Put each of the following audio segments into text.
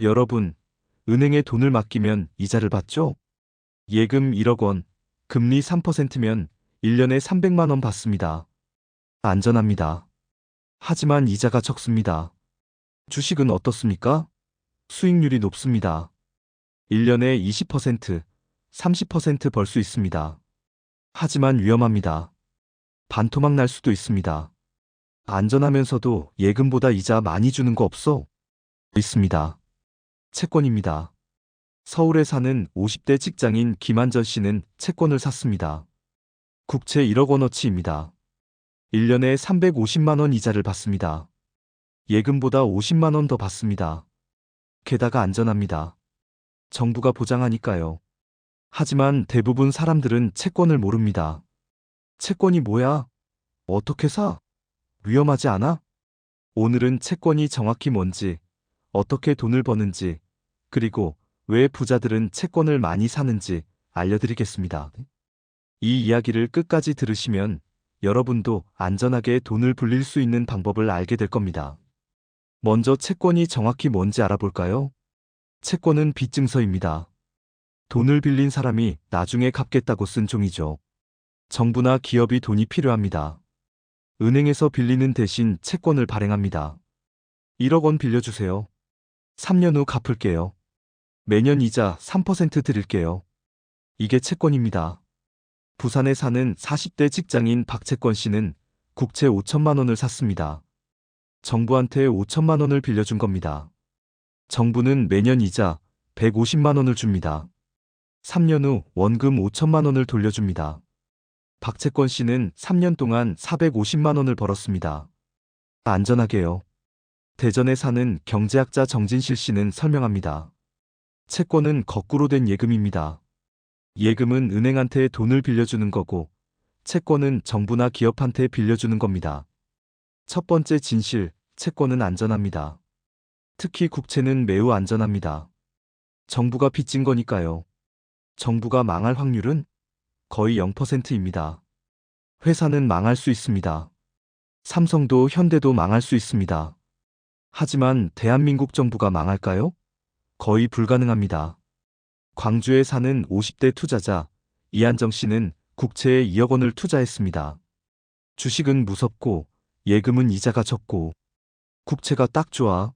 여러분, 은행에 돈을 맡기면 이자를 받죠? 예금 1억 원, 금리 3%면 1년에 300만 원 받습니다. 안전합니다. 하지만 이자가 적습니다. 주식은 어떻습니까? 수익률이 높습니다. 1년에 20%, 30% 벌 수 있습니다. 하지만 위험합니다. 반토막 날 수도 있습니다. 안전하면서도 예금보다 이자 많이 주는 거 없어? 있습니다. 채권입니다. 서울에 사는 50대 직장인 김한전 씨는 채권을 샀습니다. 국채 1억 원어치입니다. 1년에 350만 원 이자를 받습니다. 예금보다 50만 원 더 받습니다. 게다가 안전합니다. 정부가 보장하니까요. 하지만 대부분 사람들은 채권을 모릅니다. 채권이 뭐야? 어떻게 사? 위험하지 않아? 오늘은 채권이 정확히 뭔지, 어떻게 돈을 버는지, 그리고 왜 부자들은 채권을 많이 사는지 알려드리겠습니다. 이 이야기를 끝까지 들으시면 여러분도 안전하게 돈을 불릴 수 있는 방법을 알게 될 겁니다. 먼저 채권이 정확히 뭔지 알아볼까요? 채권은 빚증서입니다. 돈을 빌린 사람이 나중에 갚겠다고 쓴 종이죠. 정부나 기업이 돈이 필요합니다. 은행에서 빌리는 대신 채권을 발행합니다. 1억 원 빌려주세요. 3년 후 갚을게요. 매년 이자 3% 드릴게요. 이게 채권입니다. 부산에 사는 40대 직장인 박채권 씨는 국채 5천만 원을 샀습니다. 정부한테 5천만 원을 빌려준 겁니다. 정부는 매년 이자 150만 원을 줍니다. 3년 후 원금 5천만 원을 돌려줍니다. 박채권 씨는 3년 동안 450만 원을 벌었습니다. 안전하게요. 대전에 사는 경제학자 정진실 씨는 설명합니다. 채권은 거꾸로 된 예금입니다. 예금은 은행한테 돈을 빌려주는 거고, 채권은 정부나 기업한테 빌려주는 겁니다. 첫 번째 진실, 채권은 안전합니다. 특히 국채는 매우 안전합니다. 정부가 빚진 거니까요. 정부가 망할 확률은 거의 0%입니다. 회사는 망할 수 있습니다. 삼성도 현대도 망할 수 있습니다. 하지만 대한민국 정부가 망할까요? 거의 불가능합니다. 광주에 사는 50대 투자자 이한정 씨는 국채에 2억 원을 투자했습니다. 주식은 무섭고 예금은 이자가 적고 국채가 딱 좋아.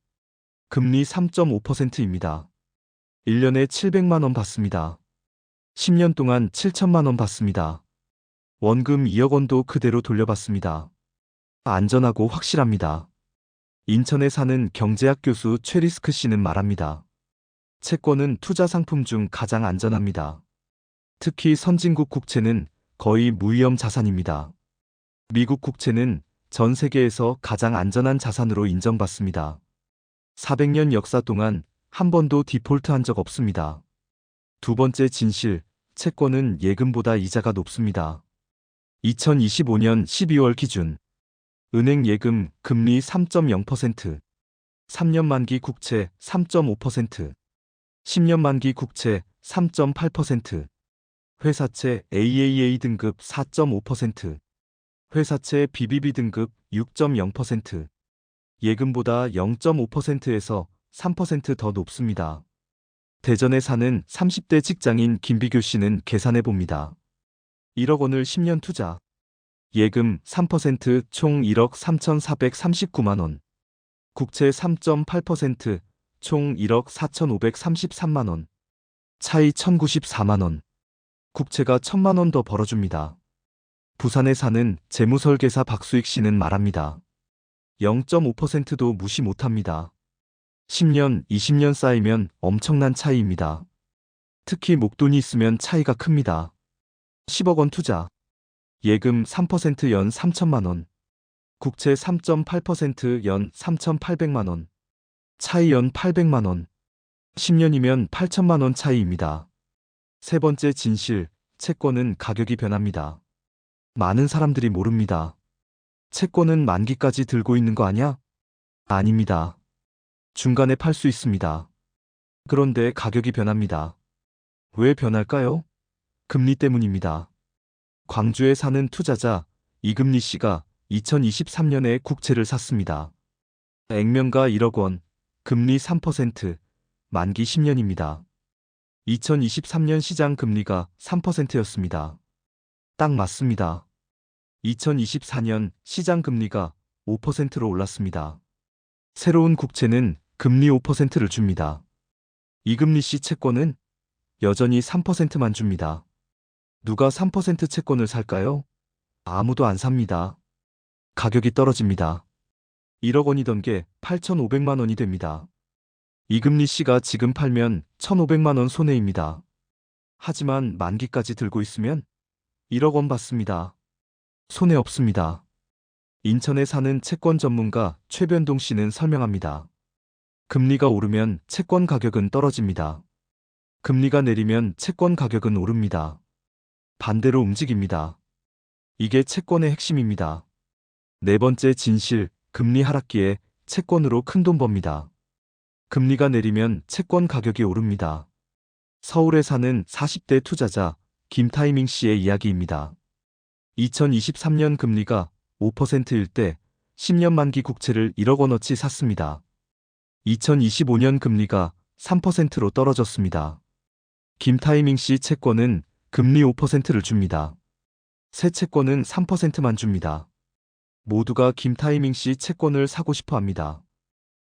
금리 3.5%입니다. 1년에 700만 원 받습니다. 10년 동안 7천만 원 받습니다. 원금 2억 원도 그대로 돌려받습니다. 안전하고 확실합니다. 인천에 사는 경제학 교수 최리스크 씨는 말합니다. 채권은 투자 상품 중 가장 안전합니다. 특히 선진국 국채는 거의 무위험 자산입니다. 미국 국채는 전 세계에서 가장 안전한 자산으로 인정받습니다. 400년 역사 동안 한 번도 디폴트한 적 없습니다. 두 번째 진실, 채권은 예금보다 이자가 높습니다. 2025년 12월 기준 은행 예금 금리 3.0%, 3년 만기 국채 3.5%, 10년 만기 국채 3.8%, 회사채 AAA 등급 4.5%, 회사채 BBB 등급 6.0%, 예금보다 0.5%에서 3% 더 높습니다. 대전에 사는 30대 직장인 김비교 씨는 계산해 봅니다. 1억 원을 10년 투자. 예금 3% 총 1억 3,439만 원. 국채 3.8% 총 1억 4,533만 원. 차이 1,094만 원. 국채가 1,000만 원 더 벌어줍니다. 부산에 사는 재무설계사 박수익 씨는 말합니다. 0.5%도 무시 못합니다. 10년, 20년 쌓이면 엄청난 차이입니다. 특히 목돈이 있으면 차이가 큽니다. 10억 원 투자. 예금 3%연 3천만 원. 국채 3.8%연 3,800만 원. 차이 연 800만 원. 10년이면 8천만 원 차이입니다. 세 번째 진실, 채권은 가격이 변합니다. 많은 사람들이 모릅니다. 채권은 만기까지 들고 있는 거 아냐? 아닙니다. 중간에 팔 수 있습니다. 그런데 가격이 변합니다. 왜 변할까요? 금리 때문입니다. 광주에 사는 투자자 이금리 씨가 2023년에 국채를 샀습니다. 액면가 1억 원, 금리 3%, 만기 10년입니다. 2023년 시장 금리가 3%였습니다. 딱 맞습니다. 2024년 시장 금리가 5%로 올랐습니다. 새로운 국채는 금리 5%를 줍니다. 이금리시 채권은 여전히 3%만 줍니다. 누가 3% 채권을 살까요? 아무도 안 삽니다. 가격이 떨어집니다. 1억 원이던 게 8,500만 원이 됩니다. 이금리시가 지금 팔면 1,500만 원 손해입니다. 하지만 만기까지 들고 있으면 1억 원 받습니다. 손해 없습니다. 인천에 사는 채권 전문가 최변동 씨는 설명합니다. 금리가 오르면 채권 가격은 떨어집니다. 금리가 내리면 채권 가격은 오릅니다. 반대로 움직입니다. 이게 채권의 핵심입니다. 네 번째 진실, 금리 하락기에 채권으로 큰돈 법니다. 금리가 내리면 채권 가격이 오릅니다. 서울에 사는 40대 투자자 김타이밍 씨의 이야기입니다. 2023년 금리가 5%일 때 10년 만기 국채를 1억 원어치 샀습니다. 2025년 금리가 3%로 떨어졌습니다. 김타이밍 씨 채권은 금리 5%를 줍니다. 새 채권은 3%만 줍니다. 모두가 김타이밍 씨 채권을 사고 싶어 합니다.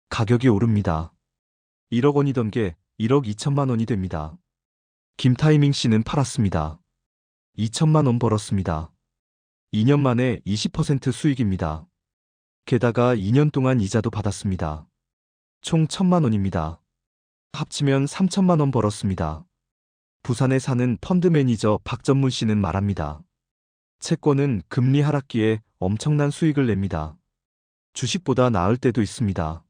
가격이 오릅니다. 1억 원이던 게 1억 2천만 원이 됩니다. 김타이밍 씨는 팔았습니다. 2천만 원 벌었습니다. 2년 만에 20% 수익입니다. 게다가 2년 동안 이자도 받았습니다. 총 1천만 원입니다. 합치면 3천만 원 벌었습니다. 부산에 사는 펀드 매니저 박전문 씨는 말합니다. 채권은 금리 하락기에 엄청난 수익을 냅니다. 주식보다 나을 때도 있습니다.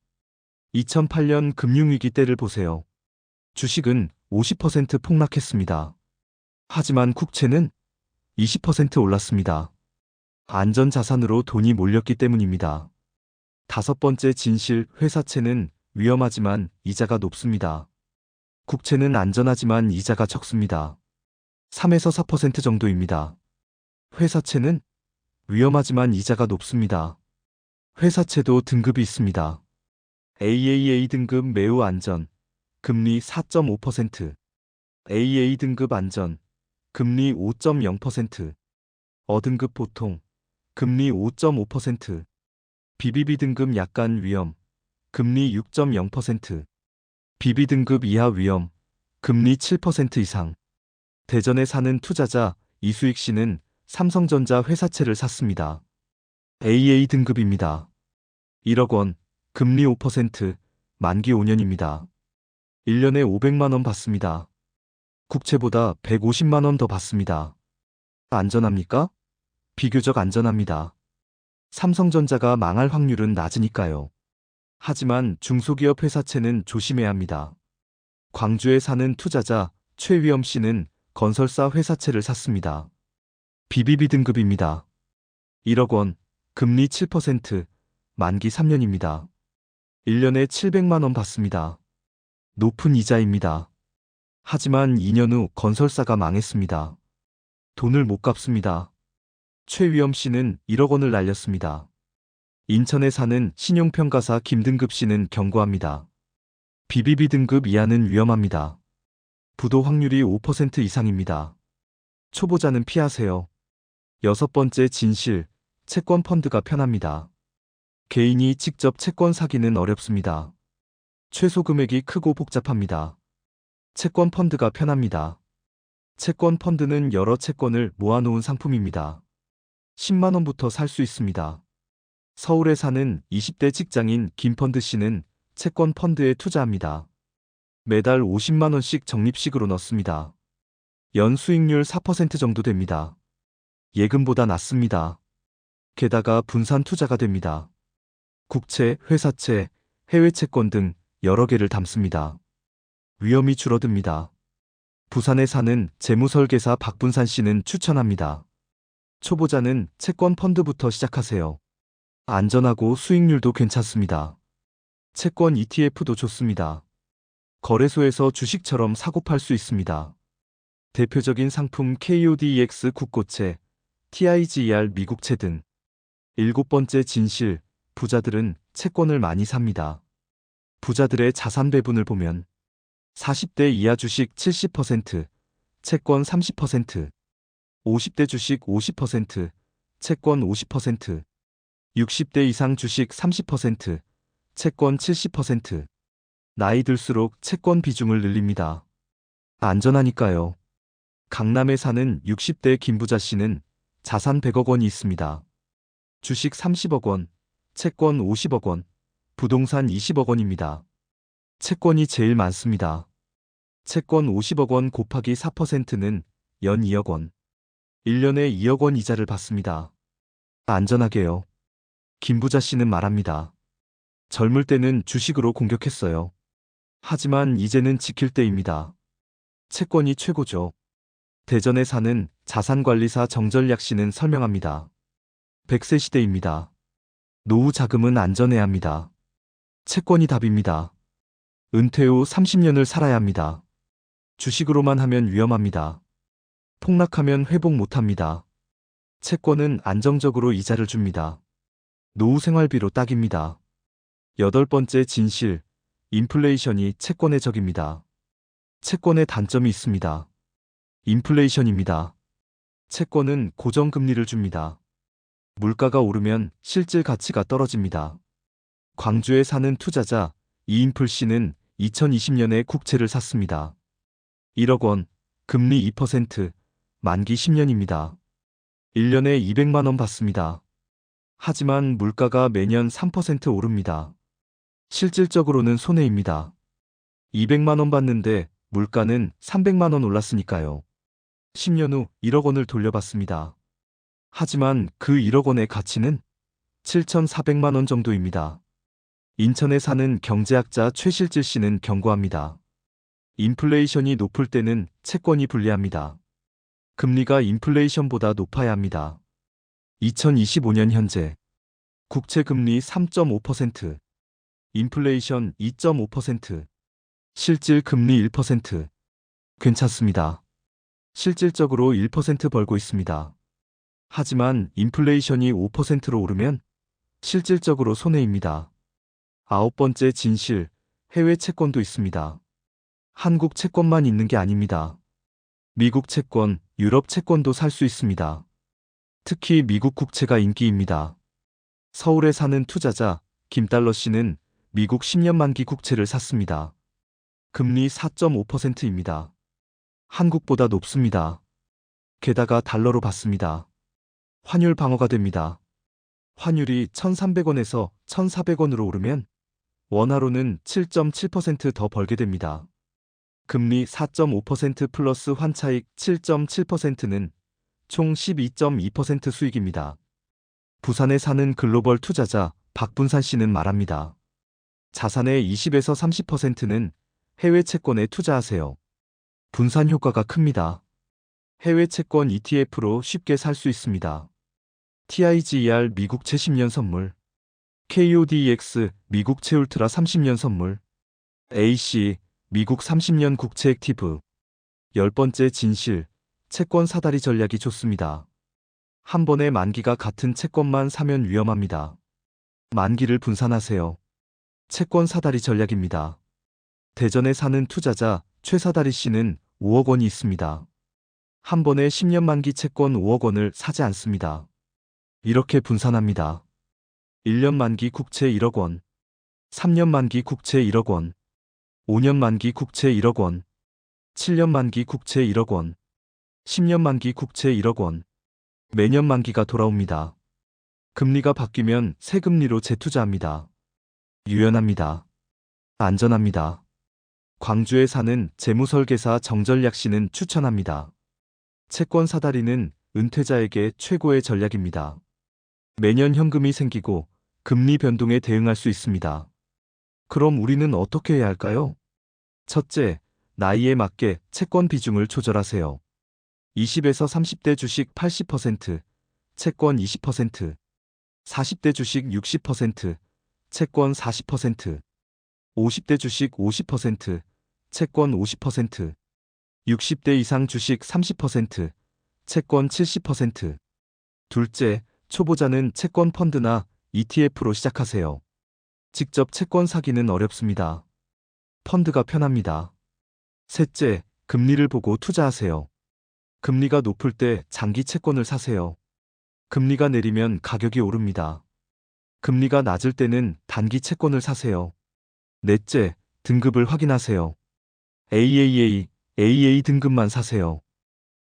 2008년 금융위기 때를 보세요. 주식은 50% 폭락했습니다. 하지만 국채는 20% 올랐습니다. 안전자산으로 돈이 몰렸기 때문입니다. 다섯 번째 진실, 회사채는 위험하지만 이자가 높습니다. 국채는 안전하지만 이자가 적습니다. 3에서 4% 정도입니다. 회사채는 위험하지만 이자가 높습니다. 회사채도 등급이 있습니다. AAA 등급 매우 안전, 금리 4.5%, AA 등급 안전, 금리 5.0%, 어등급 보통, 금리 5.5%, BBB 등급 약간 위험, 금리 6.0%, BB 등급 이하 위험, 금리 7% 이상. 대전에 사는 투자자 이수익 씨는 삼성전자 회사채를 샀습니다. AA 등급입니다. 1억 원, 금리 5%, 만기 5년입니다. 1년에 500만 원 받습니다. 국채보다 150만 원 더 받습니다. 안전합니까? 비교적 안전합니다. 삼성전자가 망할 확률은 낮으니까요. 하지만 중소기업 회사채는 조심해야 합니다. 광주에 사는 투자자 최위엄 씨는 건설사 회사채를 샀습니다. BBB 등급입니다. 1억 원, 금리 7%, 만기 3년입니다. 1년에 700만 원 받습니다. 높은 이자입니다. 하지만 2년 후 건설사가 망했습니다. 돈을 못 갚습니다. 최위엄 씨는 1억 원을 날렸습니다. 인천에 사는 신용평가사 김등급 씨는 경고합니다. BBB 등급 이하는 위험합니다. 부도 확률이 5% 이상입니다. 초보자는 피하세요. 여섯 번째 진실, 채권 펀드가 편합니다. 개인이 직접 채권 사기는 어렵습니다. 최소 금액이 크고 복잡합니다. 채권 펀드가 편합니다. 채권 펀드는 여러 채권을 모아놓은 상품입니다. 10만 원부터 살 수 있습니다. 서울에 사는 20대 직장인 김펀드 씨는 채권 펀드에 투자합니다. 매달 50만 원씩 적립식으로 넣습니다. 연 수익률 4% 정도 됩니다. 예금보다 낮습니다. 게다가 분산 투자가 됩니다. 국채, 회사채, 해외 채권 등 여러 개를 담습니다. 위험이 줄어듭니다. 부산에 사는 재무설계사 박분산 씨는 추천합니다. 초보자는 채권 펀드부터 시작하세요. 안전하고 수익률도 괜찮습니다. 채권 ETF도 좋습니다. 거래소에서 주식처럼 사고 팔 수 있습니다. 대표적인 상품 KODEX 국고채, TIGER 미국채 등. 일곱 번째 진실, 부자들은 채권을 많이 삽니다. 부자들의 자산 배분을 보면 40대 이하 주식 70%, 채권 30%, 50대 주식 50%, 채권 50%, 60대 이상 주식 30%, 채권 70%. 나이 들수록 채권 비중을 늘립니다. 안전하니까요. 강남에 사는 60대 김부자 씨는 자산 100억 원이 있습니다. 주식 30억 원, 채권 50억 원, 부동산 20억 원입니다. 채권이 제일 많습니다. 채권 50억 원 곱하기 4%는 연 2억 원. 1년에 2억 원 이자를 받습니다. 안전하게요. 김부자 씨는 말합니다. 젊을 때는 주식으로 공격했어요. 하지만 이제는 지킬 때입니다. 채권이 최고죠. 대전에 사는 자산관리사 정전략 씨는 설명합니다. 100세 시대입니다. 노후 자금은 안전해야 합니다. 채권이 답입니다. 은퇴 후 30년을 살아야 합니다. 주식으로만 하면 위험합니다. 폭락하면 회복 못합니다. 채권은 안정적으로 이자를 줍니다. 노후 생활비로 딱입니다. 8번째 진실, 인플레이션이 채권의 적입니다. 채권의 단점이 있습니다. 인플레이션입니다. 채권은 고정금리를 줍니다. 물가가 오르면 실질 가치가 떨어집니다. 광주에 사는 투자자 이인플 씨는 2020년에 국채를 샀습니다. 1억 원, 금리 2%, 만기 10년입니다. 1년에 200만 원 받습니다. 하지만 물가가 매년 3% 오릅니다. 실질적으로는 손해입니다. 200만 원 받는데 물가는 300만 원 올랐으니까요. 10년 후 1억 원을 돌려받습니다. 하지만 그 1억 원의 가치는 7,400만 원 정도입니다. 인천에 사는 경제학자 최실질 씨는 경고합니다. 인플레이션이 높을 때는 채권이 불리합니다. 금리가 인플레이션보다 높아야 합니다. 2025년 현재 국채 금리 3.5%, 인플레이션 2.5%, 실질 금리 1%. 괜찮습니다. 실질적으로 1% 벌고 있습니다. 하지만 인플레이션이 5%로 오르면 실질적으로 손해입니다. 9번째 진실, 해외 채권도 있습니다. 한국 채권만 있는 게 아닙니다. 미국 채권, 유럽 채권도 살 수 있습니다. 특히 미국 국채가 인기입니다. 서울에 사는 투자자 김달러 씨는 미국 10년 만기 국채를 샀습니다. 금리 4.5%입니다. 한국보다 높습니다. 게다가 달러로 받습니다. 환율 방어가 됩니다. 환율이 1,300원에서 1,400원으로 오르면 원화로는 7.7% 더 벌게 됩니다. 금리 4.5% 플러스 환차익 7.7%는 총 12.2% 수익입니다. 부산에 사는 글로벌 투자자 박분산 씨는 말합니다. 자산의 20에서 30%는 해외 채권에 투자하세요. 분산 효과가 큽니다. 해외 채권 ETF로 쉽게 살 수 있습니다. TIGER 미국채 10년 선물, KODEX 미국채 울트라 30년 선물, AC 미국 30년 국채 액티브. 10번째 진실, 채권 사다리 전략이 좋습니다. 한 번에 만기가 같은 채권만 사면 위험합니다. 만기를 분산하세요. 채권 사다리 전략입니다. 대전에 사는 투자자 최사다리 씨는 5억 원이 있습니다. 한 번에 10년 만기 채권 5억 원을 사지 않습니다. 이렇게 분산합니다. 1년 만기 국채 1억 원, 3년 만기 국채 1억 원, 5년 만기 국채 1억 원, 7년 만기 국채 1억 원, 10년 만기 국채 1억 원. 매년 만기가 돌아옵니다. 금리가 바뀌면 새 금리로 재투자합니다. 유연합니다. 안전합니다. 광주에 사는 재무설계사 정전략 씨는 추천합니다. 채권 사다리는 은퇴자에게 최고의 전략입니다. 매년 현금이 생기고 금리 변동에 대응할 수 있습니다. 그럼 우리는 어떻게 해야 할까요? 첫째, 나이에 맞게 채권 비중을 조절하세요. 20에서 30대 주식 80%, 채권 20%, 40대 주식 60%, 채권 40%, 50대 주식 50%, 채권 50%, 60대 이상 주식 30%, 채권 70%. 둘째, 초보자는 채권 펀드나 ETF로 시작하세요. 직접 채권 사기는 어렵습니다. 펀드가 편합니다. 셋째, 금리를 보고 투자하세요. 금리가 높을 때 장기 채권을 사세요. 금리가 내리면 가격이 오릅니다. 금리가 낮을 때는 단기 채권을 사세요. 넷째, 등급을 확인하세요. AAA 등급만 사세요.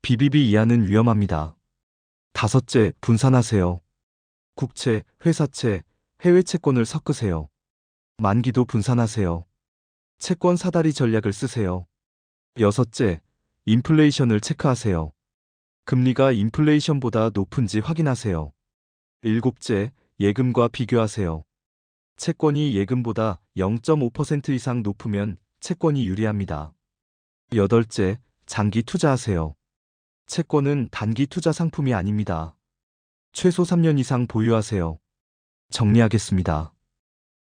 BBB 이하는 위험합니다. 다섯째, 분산하세요. 국채, 회사채, 해외 채권을 섞으세요. 만기도 분산하세요. 채권 사다리 전략을 쓰세요. 여섯째, 인플레이션을 체크하세요. 금리가 인플레이션보다 높은지 확인하세요. 일곱째, 예금과 비교하세요. 채권이 예금보다 0.5% 이상 높으면 채권이 유리합니다. 여덟째, 장기 투자하세요. 채권은 단기 투자 상품이 아닙니다. 최소 3년 이상 보유하세요. 정리하겠습니다.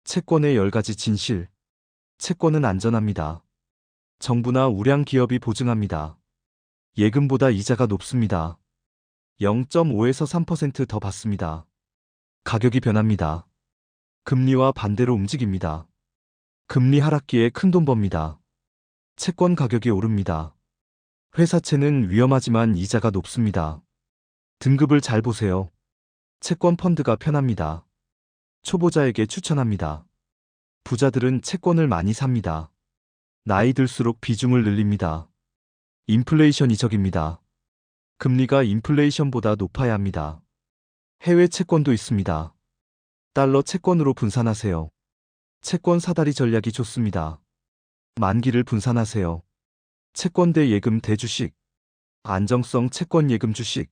채권의 10가지 진실. 채권은 안전합니다. 정부나 우량 기업이 보증합니다. 예금보다 이자가 높습니다. 0.5에서 3% 더 받습니다. 가격이 변합니다. 금리와 반대로 움직입니다. 금리 하락기에 큰돈 법니다. 채권 가격이 오릅니다. 회사채는 위험하지만 이자가 높습니다. 등급을 잘 보세요. 채권 펀드가 편합니다. 초보자에게 추천합니다. 부자들은 채권을 많이 삽니다. 나이 들수록 비중을 늘립니다. 인플레이션 이적입니다. 금리가 인플레이션보다 높아야 합니다. 해외 채권도 있습니다. 달러 채권으로 분산하세요. 채권 사다리 전략이 좋습니다. 만기를 분산하세요. 채권 대 예금 대 주식. 안정성 채권 예금 주식.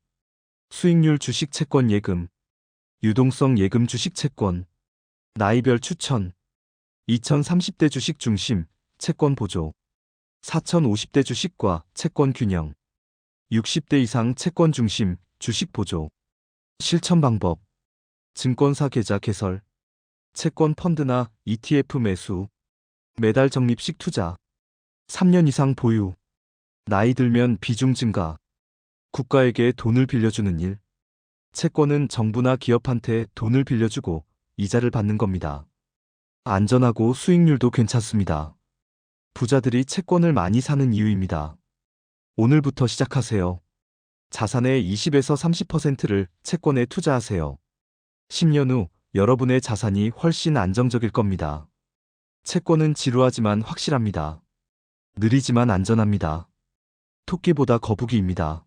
수익률 주식 채권 예금. 유동성 예금 주식 채권. 나이별 추천. 2030대 주식 중심 채권 보조. 4050대 주식과 채권 균형. 60대 이상 채권 중심 주식 보조. 실천 방법. 증권사 계좌 개설. 채권 펀드나 ETF 매수. 매달 적립식 투자. 3년 이상 보유. 나이 들면 비중 증가. 국가에게 돈을 빌려주는 일. 채권은 정부나 기업한테 돈을 빌려주고 이자를 받는 겁니다. 안전하고 수익률도 괜찮습니다. 부자들이 채권을 많이 사는 이유입니다. 오늘부터 시작하세요. 자산의 20에서 30%를 채권에 투자하세요. 10년 후 여러분의 자산이 훨씬 안정적일 겁니다. 채권은 지루하지만 확실합니다. 느리지만 안전합니다. 토끼보다 거북이입니다.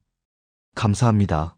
감사합니다.